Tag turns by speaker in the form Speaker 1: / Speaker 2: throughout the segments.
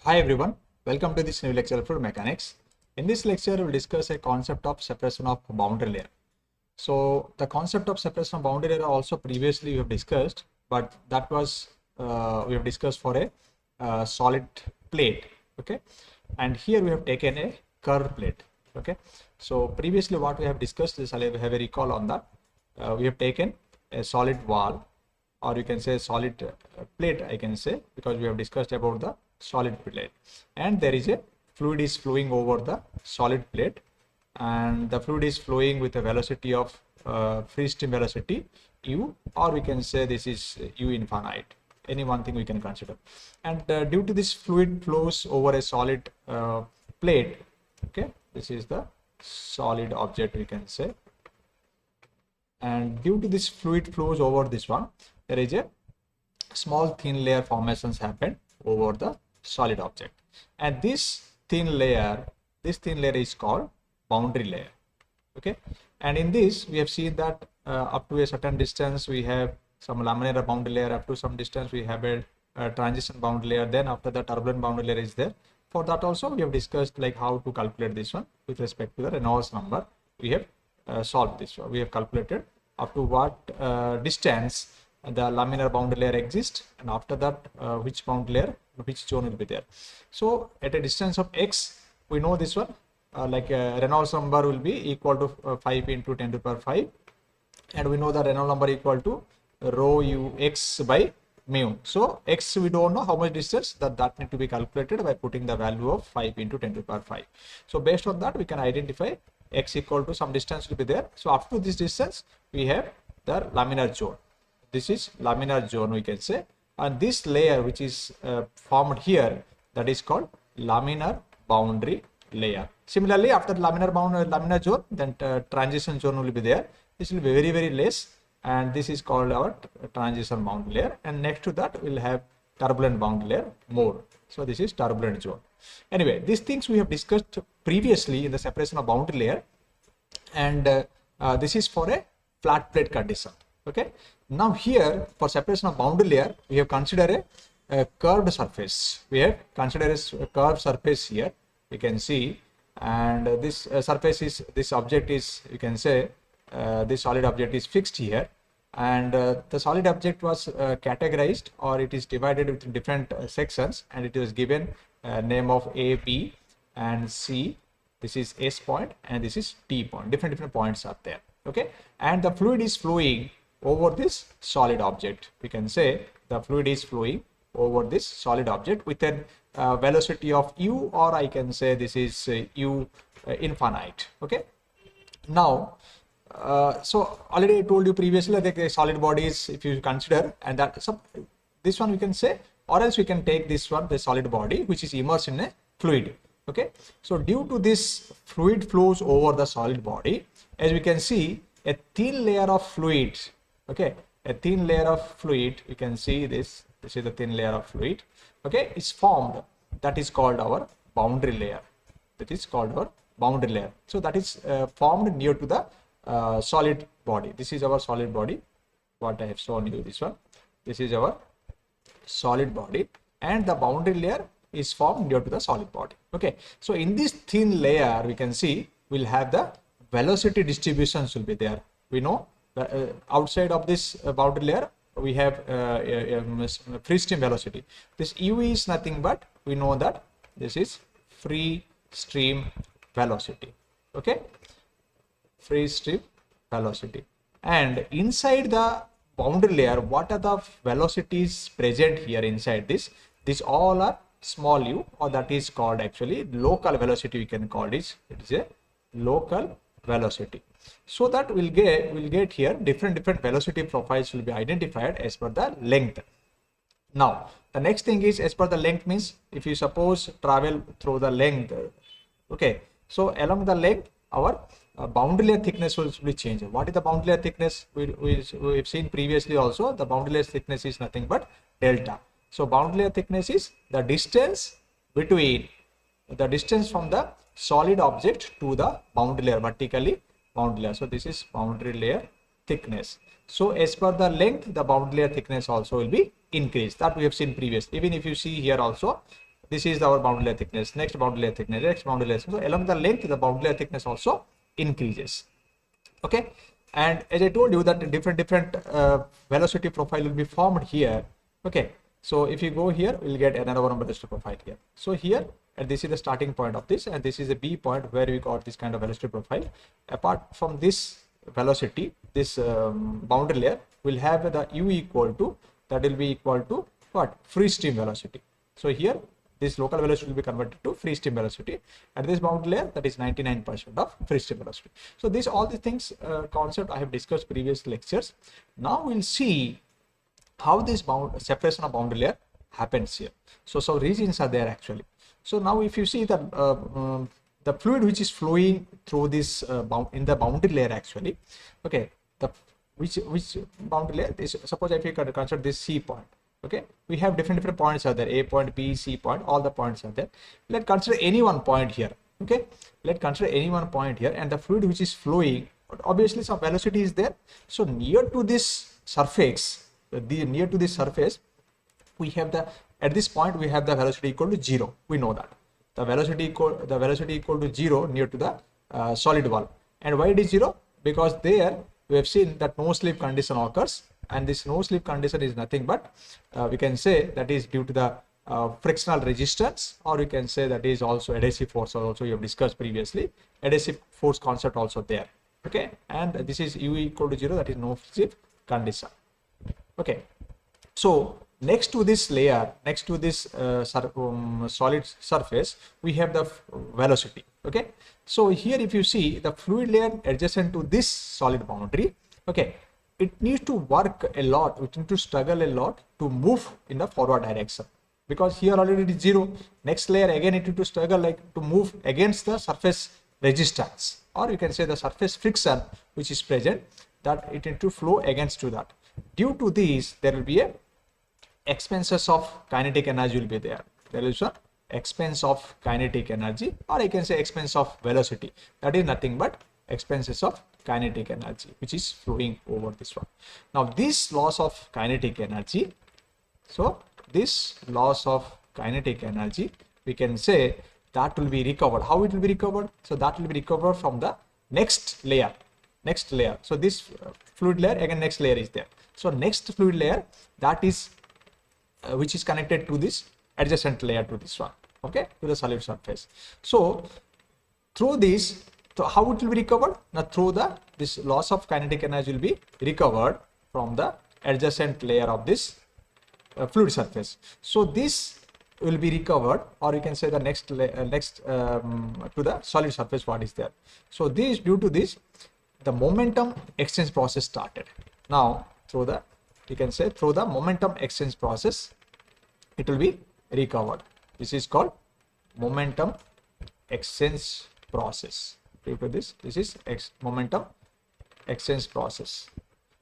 Speaker 1: Hi everyone, welcome to this new lecture of fluid mechanics. In this lecture, we'll discuss a concept of separation of boundary layer. So the concept of separation of boundary layer also previously we have discussed, but that was we have discussed for a solid plate, okay? And here we have taken a curved plate, okay? So previously what we have discussed is, I have a recall on that. We have taken a solid wall, or you can say solid plate, I can say, because we have discussed about the solid plate, and there is a fluid is flowing over the solid plate, and the fluid is flowing with a velocity of free stream velocity u, or we can say this is u infinite, any one thing we can consider. And due to this fluid flows over a solid plate, okay, this is the solid object we can say, and due to this fluid flows over this one, there is a small thin layer formations happen over the solid object, and this thin layer is called boundary layer, okay. And in this we have seen that up to a certain distance we have some laminar boundary layer, up to some distance we have a transition boundary layer, then after the turbulent boundary layer is there. For that also we have discussed like how to calculate this one with respect to the Reynolds number. We have solved this one. We have calculated up to what distance the laminar boundary layer exists, and after that which boundary layer, which zone will be there. So at a distance of x, we know this one, Reynolds number will be equal to 5 into 10 to the power 5, and we know the Reynolds number equal to rho u x by mu. So x we don't know how much distance, that need to be calculated by putting the value of 5 into 10 to the power 5. So based on that we can identify x equal to some distance will be there. So up to this distance we have the laminar zone. This is laminar zone we can say, and this layer which is formed here, that is called laminar boundary layer. Similarly, after laminar zone, then transition zone will be there. This will be very less, and this is called our transition boundary layer, and next to that we'll have turbulent boundary layer more. So this is turbulent zone. Anyway, these things we have discussed previously in the separation of boundary layer, and this is for a flat plate condition, okay. Now here for separation of boundary layer we have considered a curved surface. We have considered a curved surface here, we can see, and this surface is, this object is, you can say this solid object is fixed here, and the solid object was categorized, or it is divided into different sections, and it is given name of A, B and C. This is S point and this is T point. Different points are there, okay. And the fluid is flowing over this solid object. We can say the fluid is flowing over this solid object with a velocity of u, or I can say this is u infinite, okay. Now so already I told you previously that the solid bodies, if you consider, and that this one we can say, or else we can take this one, the solid body which is immersed in a fluid, okay. So due to this fluid flows over the solid body, as we can see a thin layer of fluid, okay, a thin layer of fluid, you can see this is the thin layer of fluid, okay, is formed. That is called our boundary layer. That is called our boundary layer. So that is formed near to the solid body. This is our solid body, what I have shown you, this one. This is our solid body, and the boundary layer is formed near to the solid body, okay. So in this thin layer we can see we'll have the velocity distributions will be there. We know outside of this boundary layer we have free stream velocity. This u is nothing but, we know that this is free stream velocity, okay, free stream velocity. And inside the boundary layer, what are the velocities present here inside this? These all are small u, or that is called actually local velocity, we can call this. It is a local velocity. So that we'll get here different velocity profiles will be identified as per the length. Now the next thing is, as per the length means, if you suppose travel through the length, okay, so along the length our boundary layer thickness will be changed. What is the boundary layer thickness? We've seen previously also, the boundary layer thickness is nothing but delta. So boundary layer thickness is the distance between, the distance from the solid object to the boundary layer, vertically boundary layer. So this is boundary layer thickness. So as per the length, the boundary layer thickness also will be increased. That we have seen previous. Even if you see here also, this is our boundary layer thickness, next boundary layer thickness, next boundary layer. So along the length, the boundary layer thickness also increases. Okay, and as I told you that different velocity profile will be formed here. Okay, so if you go here, we'll get another one velocity profile here. So here, and this is the starting point of this, and this is a B point where we got this kind of velocity profile. Apart from this velocity, this boundary layer will have the u equal to, that will be equal to what? Free stream velocity. So here this local velocity will be converted to free stream velocity, and this boundary layer, that is 99% of free stream velocity. So this all these things concept I have discussed previous lectures. Now we'll see how this separation of boundary layer happens here. So regions are there actually. So now if you see that the fluid which is flowing through this in the boundary layer actually, okay, the which boundary layer is, suppose if you consider this C point. Okay, we have different points are there, A point, B, C point, all the points are there. Let's consider any one point here. Okay, let's consider any one point here, and the fluid which is flowing, obviously some velocity is there. So near to this surface, near to this surface, we have at this point we have the velocity equal to 0. We know that the velocity equal to 0 near to the solid wall. And why it is 0? Because there we have seen that no slip condition occurs. And this no slip condition is nothing but we can say that is due to the frictional resistance, or we can say that is also adhesive force, also you have discussed previously, adhesive force concept also there. Okay, and this is u equal to 0, that is no slip condition. Okay, so next to this layer, next to this solid surface, we have the velocity. Okay, so here if you see the fluid layer adjacent to this solid boundary, okay, it needs to work a lot, it needs to struggle a lot to move in the forward direction, because here already it is 0. Next layer again it needs to struggle like to move against the surface resistance, or you can say the surface friction which is present, that it needs to flow against to that. Due to this, there will be a expenses of kinetic energy will be there. There is an expense of kinetic energy, or I can say expense of velocity. That is nothing but expenses of kinetic energy which is flowing over this one. Now this loss of kinetic energy, so this loss of kinetic energy, we can say that will be recovered. How it will be recovered? So that will be recovered from the next layer. So this fluid layer, again next layer is there. So next fluid layer, that is which is connected to this adjacent layer to this one, okay, to the solid surface. So through this, so how it will be recovered? Now through this loss of kinetic energy will be recovered from the adjacent layer of this fluid surface. So this will be recovered, or you can say the next to the solid surface what is there. So this, due to this, the momentum exchange process started. Now through the, you can say through the momentum exchange process, it will be recovered. This is called momentum exchange process. Due to this is momentum exchange process.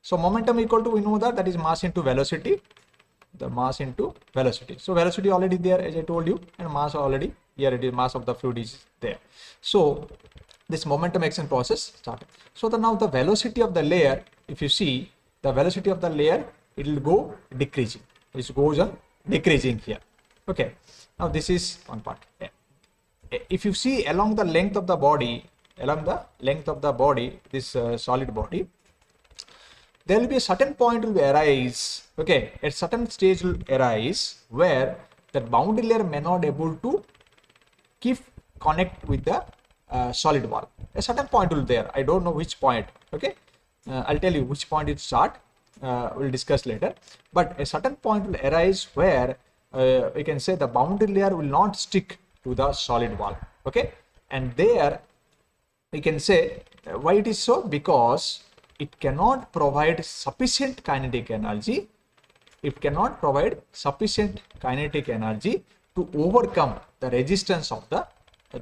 Speaker 1: So momentum equal to, we know that is mass into velocity, the mass into velocity. So velocity already there as I told you, and mass already here, it is mass of the fluid is there. So this momentum exchange process started. So now the velocity of the layer, if you see the velocity of the layer, it will go decreasing. It goes on decreasing here. Okay, now this is one part. If you see along the length of the body, this solid body, there will be a certain point will arise. Okay, at certain stage will arise where that boundary layer may not able to keep connect with the solid wall. A certain point will there. I don't know which point. Okay, I'll tell you which point it start. We'll discuss later. But a certain point will arise where we can say the boundary layer will not stick to the solid wall. Okay, and there we can say why it is so, because it cannot provide sufficient kinetic energy. It cannot provide sufficient kinetic energy to overcome the resistance of the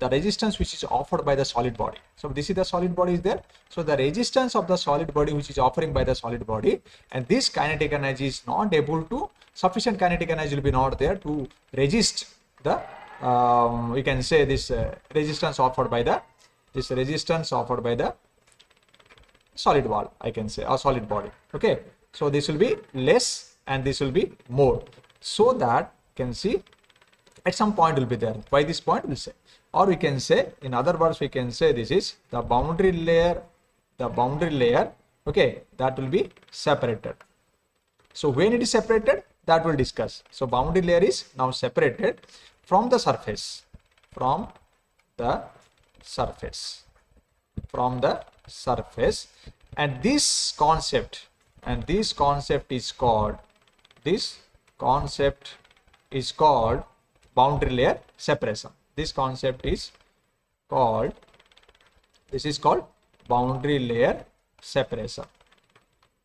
Speaker 1: resistance which is offered by the solid body. So this is the solid body is there. So the resistance of the solid body which is offering by the solid body, and this kinetic energy is not able to, sufficient kinetic energy will be not there to resist the we can say this resistance offered by the solid wall, I can say, or solid body. Okay, so this will be less and this will be more, so that you can see at some point will be there. Why this point will say, or we can say, in other words, we can say this is the boundary layer, okay, that will be separated. So when it is separated, that we'll discuss. So boundary layer is now separated from the surface, and this concept is called boundary layer separation. This is called boundary layer separation.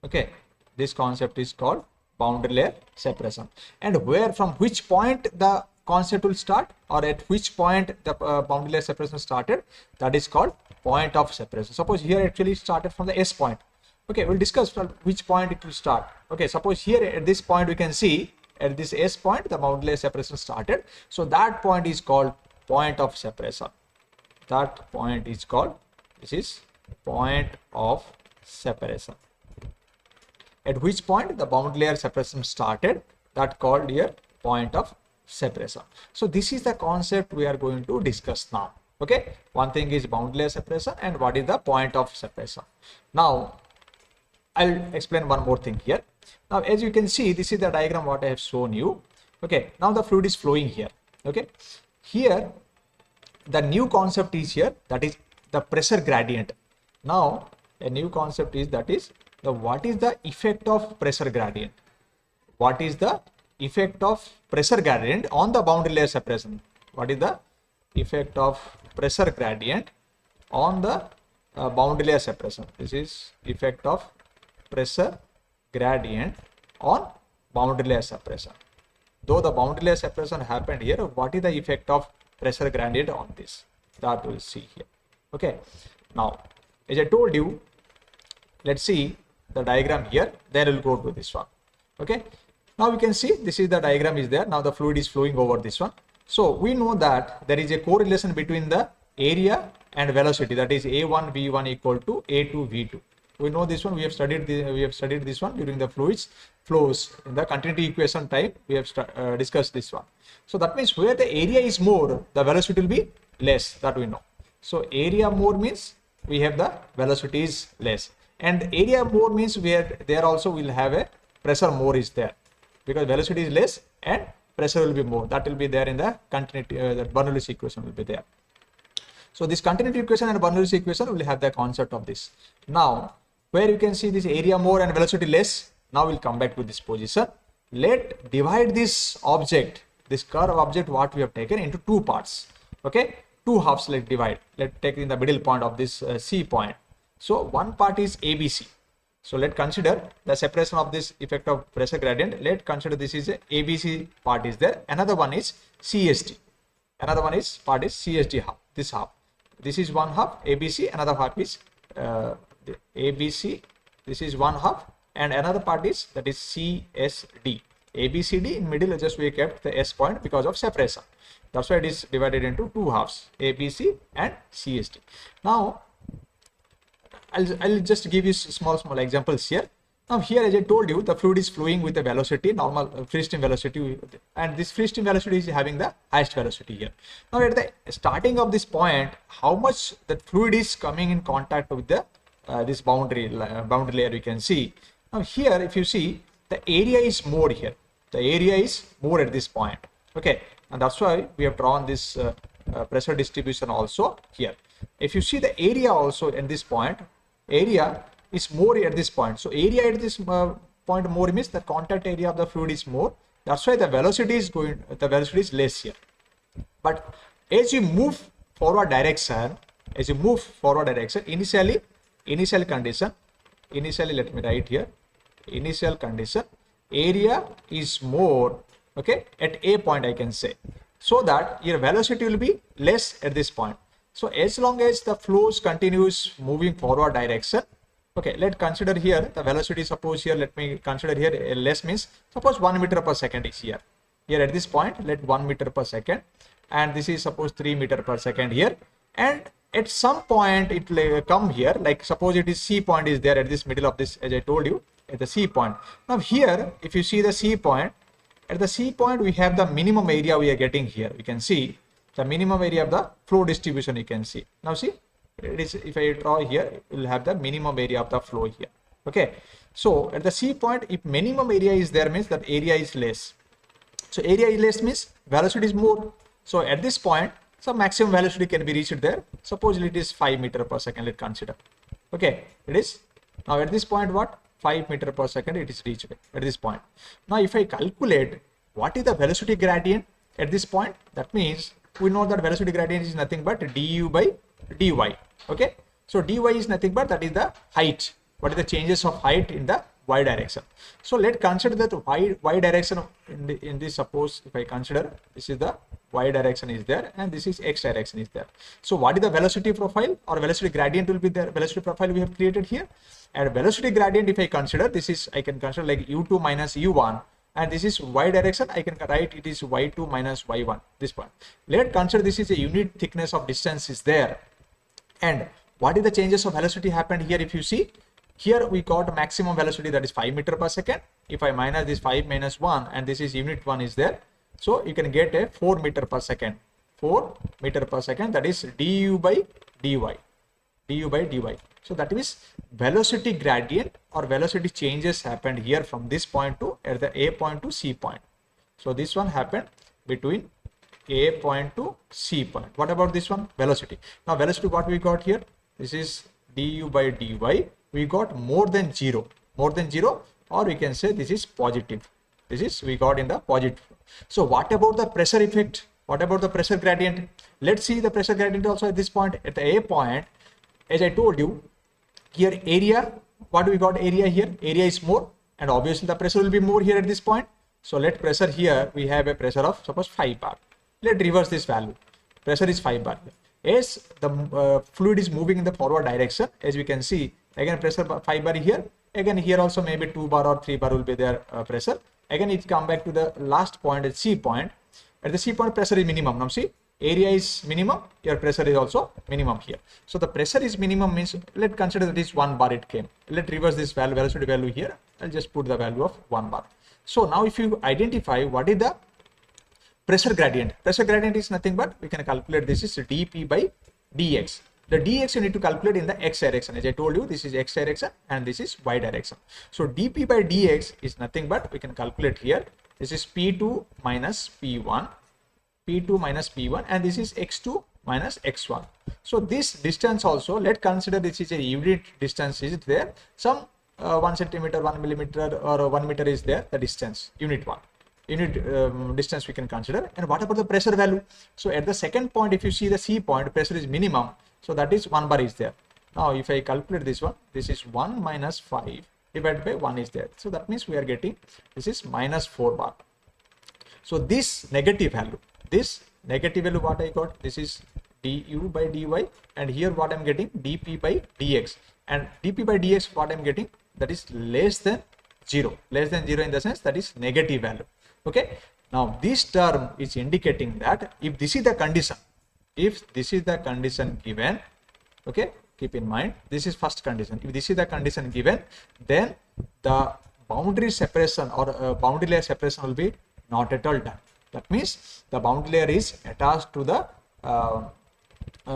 Speaker 1: Okay, this concept is called boundary layer separation. And from which point the concept will start, or at which point the boundary layer separation started, that is called point of separation. Suppose here actually started from the S point. Okay, we'll discuss from which point it will start. Okay, suppose here at this point we can see at this S point the boundary layer separation started. So that point is called point of separation. That point is called, this is point of separation. At which point the boundary layer separation started, that called here point of separation. So this is the concept we are going to discuss now. Okay, one thing is boundary layer separation and what is the point of separation. Now I'll explain one more thing here. Now as you can see, this is the diagram what I have shown you. Okay, now the fluid is flowing here. Okay, here the new concept is here, that is the pressure gradient. Now a new concept is, that is what is the effect of pressure gradient? What is the effect of pressure gradient on the boundary layer separation? What is the effect of pressure gradient on the boundary layer separation? This is effect of pressure gradient on boundary layer separation. Though the boundary layer separation happened here, what is the effect of pressure gradient on this? That we'll see here. Okay, now as I told you, let's see the diagram here, then we'll go to this one. Okay, now we can see this is the diagram is there. Now the fluid is flowing over this one. So we know that there is a correlation between the area and velocity, that is A1 V1 equal to A2 V2. We know this one, we have studied this one during the flows in the continuity equation time. We have discussed this one. So that means where the area is more, the velocity will be less, that we know. So area more means we have the velocity is less, and area more means there also will have a pressure more is there, because velocity is less and pressure will be more. That will be there in the continuity, the Bernoulli equation will be there. So this continuity equation and Bernoulli equation will have the concept of this. Now where you can see this area more and velocity less, now we'll come back to this position. Let divide this object, this curve object what we have taken, into two parts. Okay, two halves, let divide. Let take in the middle point of this C point. So one part is ABC. So let consider the separation of this effect of pressure gradient. Let consider this is a ABC part is there. Another one is CST. Another one is part is CST half. This half. This is one half ABC. Another half is ABC. This is one half, and another part is, that is CSD. ABCD in middle just we kept the S point because of separation. That's why it is divided into two halves, ABC and CSD. Now I'll just give you small examples here. Now here, as I told you, the fluid is flowing with a velocity, normal free stream velocity, and this free stream velocity is having the highest velocity here. Now at the starting of this point, how much that fluid is coming in contact with the this boundary layer, we can see. Now here, if you see, the area is more here. The area is more at this point. Okay, and that's why we have drawn this pressure distribution also here. If you see the area also at this point, area is more at this point. So area at this point more means the contact area of the fluid is more. That's why the velocity is less here. But as you move forward direction, initial condition, let me write here, initial condition, area is more, okay, at A point I can say, so that your velocity will be less at this point. So as long as the flows continues moving forward direction, okay, let's consider here the velocity, suppose here, let me consider here less means, suppose 1 meter per second is here. Here at this point, let 1 meter per second, and this is suppose 3 meter per second here, and at some point it will come here, like suppose it is C point is there at this middle of this, as I told you, at the C point. Now here, if you see the C point, At the C point, we have the minimum area we are getting here. We can see the minimum area of the flow distribution. You can see. Now see, it is, if I draw here, it will have the minimum area of the flow here. Okay. So at the C point, if minimum area is there, means that area is less. So area is less means velocity is more. So at this point, some maximum velocity can be reached there. Supposedly it is 5 meter per second. Let's consider. Okay, it is now at this point what 5 meter per second it is reached at this point. Now if I calculate what is the velocity gradient at this point, that means we know that velocity gradient is nothing but du by dy. Okay, so dy is nothing but that is the height. What is the changes of height in the y direction? So let's consider that y direction in this. Suppose if I consider this is the y direction is there and this is x direction is there. So what is the velocity profile or velocity gradient will be there? Velocity profile we have created here, and velocity gradient if I consider, this is, I can consider like u2 minus u1, and this is y direction, I can write it is y2 minus y1, this point. Let's consider this is a unit thickness of distance is there, and what is the changes of velocity happened here? If you see here, we got maximum velocity, that is 5 meter per second. If I minus this 5 minus 1 and this is unit 1 is there, so you can get a 4 meter per second, 4 meter per second, that is du by dy, du by dy. So that is velocity gradient or velocity changes happened here from this point to at the A point to C point. So this one happened between A point to C point. What about this one? Velocity. Now velocity, what we got here? This is du by dy. We got more than 0, or we can say this is positive. This is we got in the positive. So what about the pressure effect? What about the pressure gradient? Let's see the pressure gradient also at this point. At the A point, as I told you, here area, what we got area here? Area is more, and obviously the pressure will be more here at this point. So let pressure here, we have a pressure of suppose 5 bar. Let reverse this value. Pressure is 5 bar here. As the fluid is moving in the forward direction, as we can see, again pressure 5 bar here, again here also maybe 2 bar or 3 bar will be there pressure. Again it come back to the last point at C point. At the C point pressure is minimum. Now see, area is minimum, your pressure is also minimum here. So the pressure is minimum means, let's consider that is 1 bar it came. Let's reverse this value, velocity value here. I'll just put the value of 1 bar. So now if you identify what is the pressure gradient, pressure gradient is nothing but we can calculate this is dp by dx. The dx you need to calculate in the x direction. As I told you, this is x direction and this is y direction. So dp by dx is nothing but we can calculate here. This is p2 minus p1, p2 minus p1, and this is x2 minus x1. So this distance also, let's consider this is a unit distance is there. Some 1 centimeter, 1 millimeter or 1 meter is there, the distance, unit distance we can consider. And what about the pressure value? So at the second point, if you see the C point, pressure is minimum. So that is 1 bar is there. Now if I calculate this one, this is 1 minus 5 divided by 1 is there. So that means we are getting, this is minus 4 bar. So this negative value what I got, this is du by dy, and here what I'm getting, dp by dx, and dp by dx what I'm getting, that is less than 0 in the sense that is negative value. Okay, now this term is indicating that if this is the condition, given, okay, keep in mind this is first condition. If this is the condition given, then the boundary separation or boundary layer separation will be not at all done. That means the boundary layer is attached to the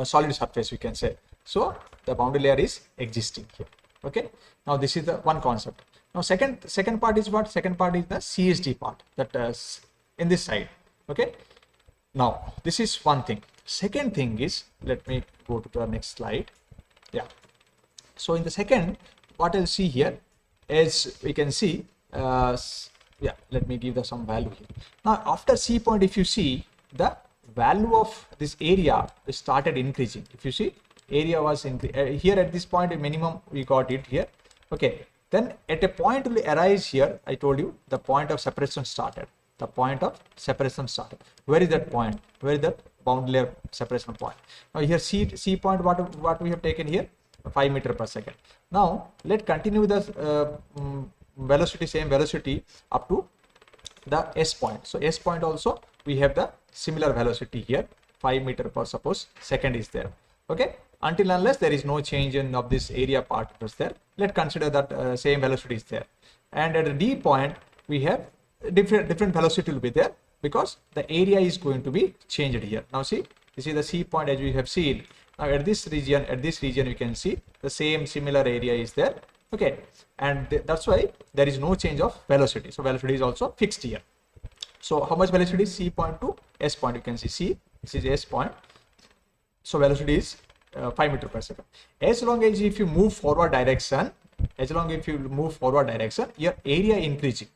Speaker 1: solid surface, we can say. So the boundary layer is existing here. Okay, now this is the one concept. Now second part is what? Second part is the CSD part, that in this side. Okay, now this is one thing. Second thing is, let me go to the next slide. Yeah, so in the second, what I'll see here, as we can see, yeah, let me give some value here. Now after C point, if you see, the value of this area started increasing. If you see, area was here at this point, minimum we got it here. Okay, then at a point will arise here. I told you the point of separation started. The point of separation started. Where is that point? Where is that boundary layer separation point? Now here C point, what we have taken here, 5 meter per second. Now let's continue the velocity, same velocity up to the S point. So S point also we have the similar velocity here, 5 meter per suppose second is there. Okay, until unless there is no change in of this area part was there, let's consider that same velocity is there. And at the D point we have different velocity will be there because the area is going to be changed here. Now see, this is the C point as we have seen. Now at this region, you can see the same similar area is there. Okay, and that's why there is no change of velocity. So velocity is also fixed here. So how much velocity is C point to S point? You can see C, this is S point. So velocity is 5 meter per second. As long as if you move forward direction, your area increasing.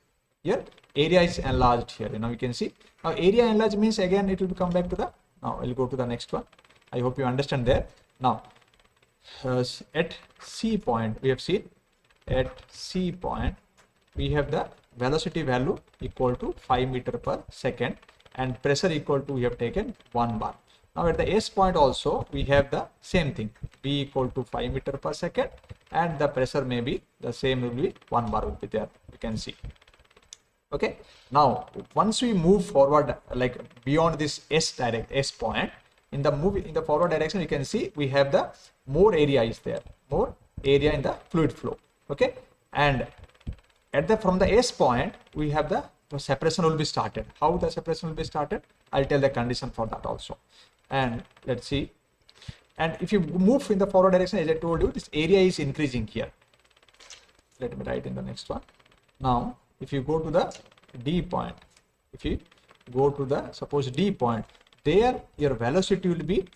Speaker 1: Your area is enlarged here. Now you can see. Now area enlarged means again it will come back to the. Now I'll go to the next one. I hope you understand there. Now at C point we have seen. At C point we have the velocity value equal to 5 meter per second and pressure equal to we have taken 1 bar. Now at the S point also we have the same thing, V equal to 5 meter per second and the pressure may be the same, will be 1 bar will be there, you can see. Okay, now once we move forward like beyond this S point, in the forward direction you can see we have the more area is there, more area in the fluid flow. Okay, and at from the S point we have the separation will be started. How the separation will be started, I'll tell the condition for that also. And let's see, and if you move in the forward direction, as I told you, this area is increasing here. Let me write in the next one. Now if you go to the D point, if you go to the suppose D point, there your velocity will be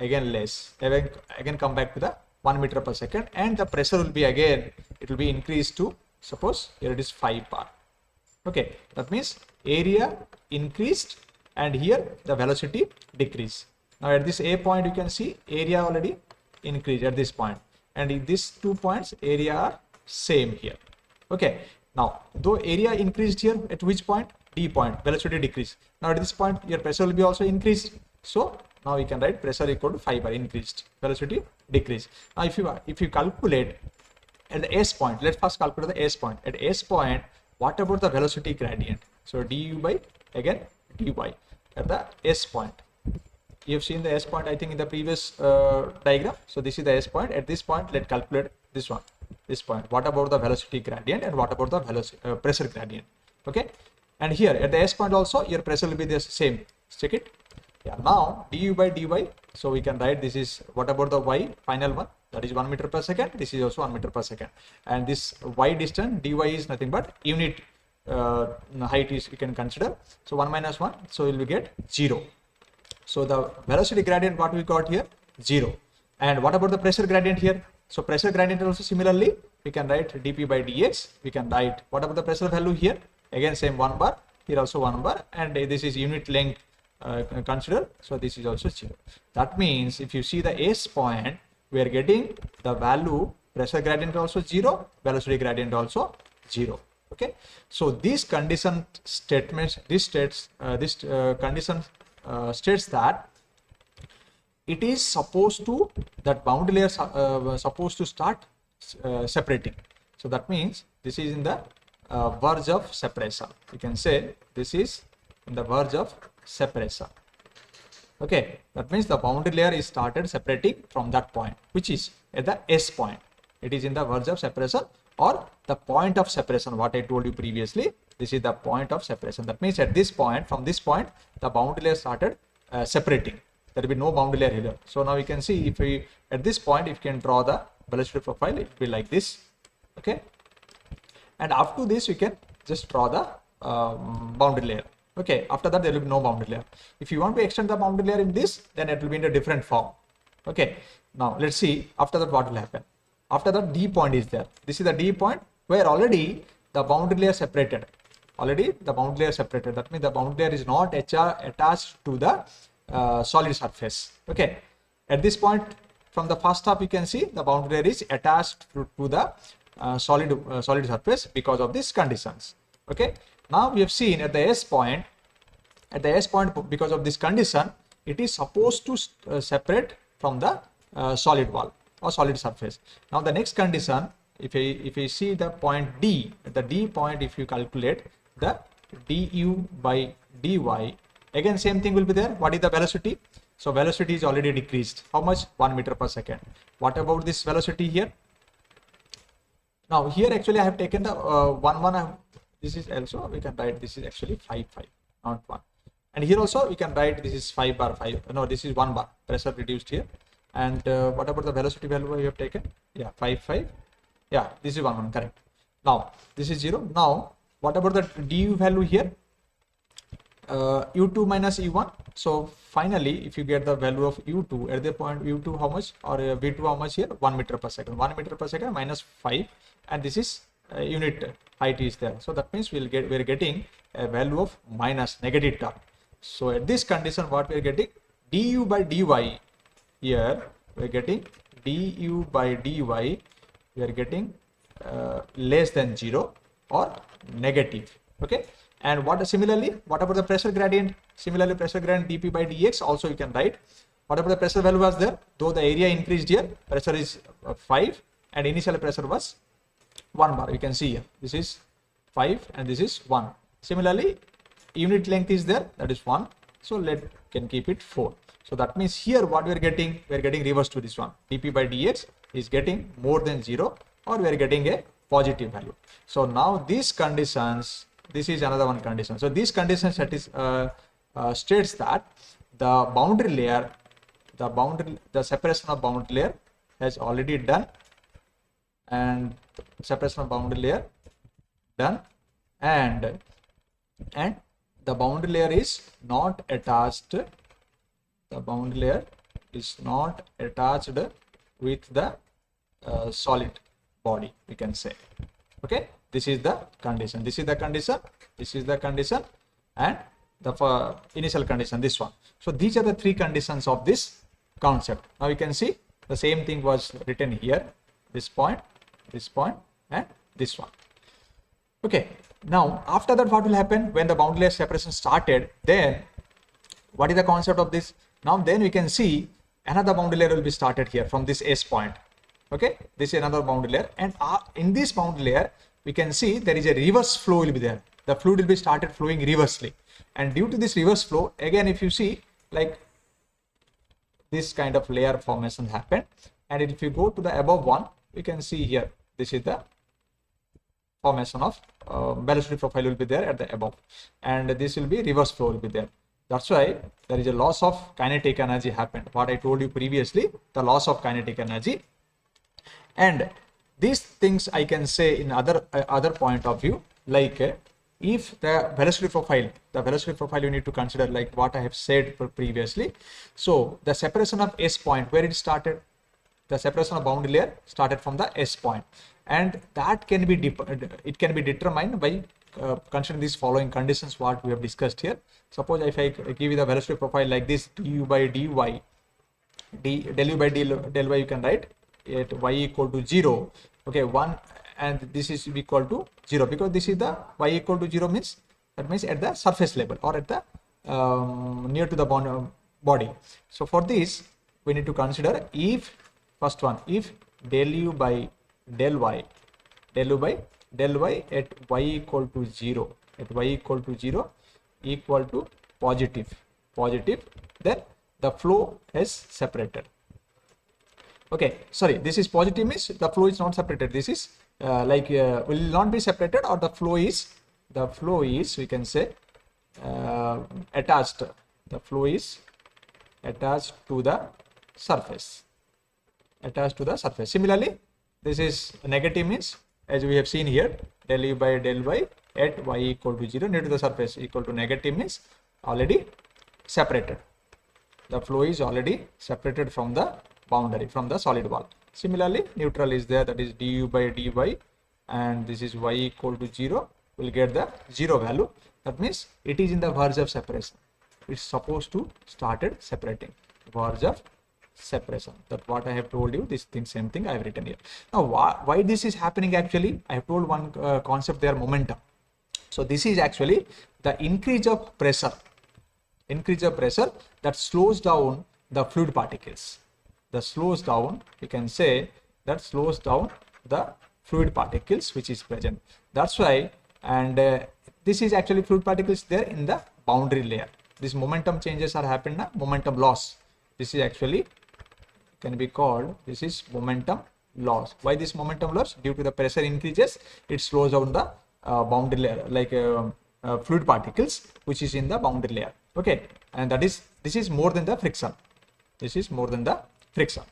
Speaker 1: again less, again come back to the 1 meter per second, and the pressure will be again, it will be increased to, suppose here it is 5 bar. Okay, that means area increased and here the velocity decreased. Now at this A point you can see area already increased at this point, and in these 2 points area are same here. Okay, now though area increased here, at which point? D point, velocity decreased. Now at this point your pressure will be also increased. So now we can write pressure equal to 5 bar increased, velocity decreased. Now if you calculate at the S point, let's first calculate the S point. At S point, what about the velocity gradient? So du by again dy at the S point. You have seen the S point I think in the previous diagram. So this is the S point. At this point, let's calculate this one, this point. What about the velocity gradient and what about the velocity pressure gradient? Okay, and here at the S point also your pressure will be the same. Check it. Yeah, now du by dy. So we can write this is what about the y final one, that is 1 meter per second. This is also 1 meter per second, and this y distance dy is nothing but unit height is you can consider. So 1 minus 1, so we will get 0. So the velocity gradient what we got here 0. And what about the pressure gradient here? So pressure gradient also similarly we can write dp by dx. We can write what about the pressure value here, again same 1 bar, here also 1 bar, and this is unit length consider. So this is also 0. That means if you see the S point, we are getting the value pressure gradient also 0, velocity gradient also 0. Okay, so these condition statements, condition states that it is supposed to, that boundary layers supposed to start separating. So that means this is in the verge of separation. You can say this is in the verge of separation. Okay, that means the boundary layer is started separating from that point, which is at the S point. It is in the verge of separation or the point of separation, what I told you previously. This is the point of separation. That means at this point, from this point, the boundary layer started separating. There will be no boundary layer here. So now we can see if we, at this point, if you can draw the velocity profile, it will be like this. Okay. And after this, we can just draw the boundary layer. Okay. After that, there will be no boundary layer. If you want to extend the boundary layer in this, then it will be in a different form. Okay. Now let's see after that what will happen. After that, D point is there. This is the D point where already the boundary layer separated. Already the boundary layer separated. That means the boundary layer is not attached to the solid surface. Okay. At this point, from the first step, you can see the boundary layer is attached to the solid surface because of these conditions. Okay. Now we have seen at the S point, because of this condition, it is supposed to separate from the solid wall or solid surface. Now the next condition, if you see the point D, at the D point, if you calculate the du by dy, again same thing will be there. What is the velocity? So velocity is already decreased. How much? 1 meter per second. What about this velocity here? Now here actually I have taken the this is also, we can write this is actually 5 5, not 1. And here also we can write this is 5 bar 5, no, this is 1 bar, pressure reduced here. And what about the velocity value we have taken? Yeah, 5 5, yeah, this is 1 1, correct. Now this is 0. Now what about the du value here? U2 minus U1. So finally, if you get the value of U2 at the point U2 how much, or V2 how much here? 1 meter per second. 1 meter per second minus 5, and this is unit height is there. So that means we're getting a value of minus negative term. So at this condition, what we're getting, du by dy here, we're getting du by dy, we are getting less than 0 or negative. Okay. And similarly, what about the pressure gradient? Similarly, pressure gradient dp by dx also you can write. What about the pressure value was there? Though the area increased here, pressure is 5 and initial pressure was 1 bar. You can see here, this is 5 and this is 1. Similarly, unit length is there, that is 1. So can keep it 4. So that means here what we are getting reverse to this one. dp by dx is getting more than 0, or we are getting a positive value. So now these conditions, this is another one condition. So these conditions states that the boundary layer, the separation of boundary layer has already done, and separation of boundary layer done, and the boundary layer is not attached. The boundary layer is not attached with the solid body, we can say. Okay, this is the condition, this is the condition, this is the condition, and the initial condition, this one. So these are the three conditions of this concept. Now you can see the same thing was written here, this point, and this one. Okay, now after that what will happen when the boundary layer separation started? Then what is the concept of this? Now then we can see another boundary layer will be started here from this S point. Okay, this is another boundary layer, and in this boundary layer we can see there is a reverse flow will be there. The fluid will be started flowing reversely, and due to this reverse flow, again if you see, like this kind of layer formation happened, and if you go to the above one, we can see here, this is the formation of velocity profile will be there at the above, and this will be reverse flow will be there. That's why there is a loss of kinetic energy happened. What I told you previously, the loss of kinetic energy. And these things I can say in other point of view, like if the velocity profile you need to consider, like what I have said previously. So the separation of S point, where it started, the separation of boundary layer started from the S point, and that can be determined by considering these following conditions what we have discussed here. Suppose if I give you the velocity profile like this, du by dy, del u by del y, you can write at y equal to 0. Okay, 1, and this is equal to 0, because this is the y equal to 0 means, that means at the surface level or at the near to the body. So for this we need to consider, if first one, if del u by del y at y equal to 0, equal to positive, then the flow is separated. Okay, sorry, this is positive means the flow is not separated. This is will not be separated, or the flow is we can say attached. The flow is attached to the surface. Similarly, this is negative means, as we have seen here, del u by del y at y equal to 0 near to the surface equal to negative means already separated. The flow is already separated from the boundary, from the solid wall. Similarly, neutral is there, that is du by dy, and this is y equal to 0, will get the 0 value. That means it is in the verge of separation. It's supposed to started separating, verge of separation. That what I have told you, this thing, same thing I have written here. Now why this is happening? Actually, I have told one concept there, momentum. So this is actually the increase of pressure that slows down the fluid particles. We can say that slows down the fluid particles which is present. That's why, and this is actually fluid particles there in the boundary layer. This momentum changes are happening, momentum loss. This is actually can be called, this is momentum loss. Why this momentum loss? Due to the pressure increases, it slows down the boundary layer, like fluid particles, which is in the boundary layer. Okay, and this is more than the friction. This is more than the friction.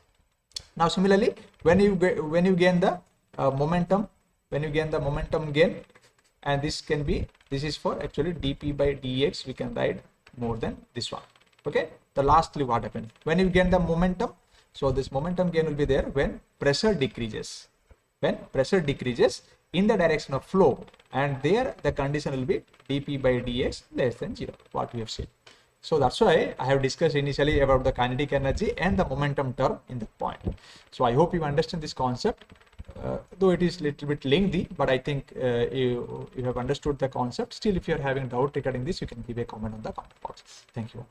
Speaker 1: Now similarly, when you gain the momentum, when you gain the momentum gain, and this is for actually dp by dx, we can write more than this one. Okay, the lastly what happened when you gain the momentum? So this momentum gain will be there when pressure decreases. When pressure decreases in the direction of flow, and there the condition will be dp by dx less than 0, what we have seen. So that's why I have discussed initially about the kinetic energy and the momentum term in the point. So I hope you understand this concept, though it is little bit lengthy, but I think you have understood the concept. Still, if you are having doubt regarding this, you can give a comment on the comment box. Thank you.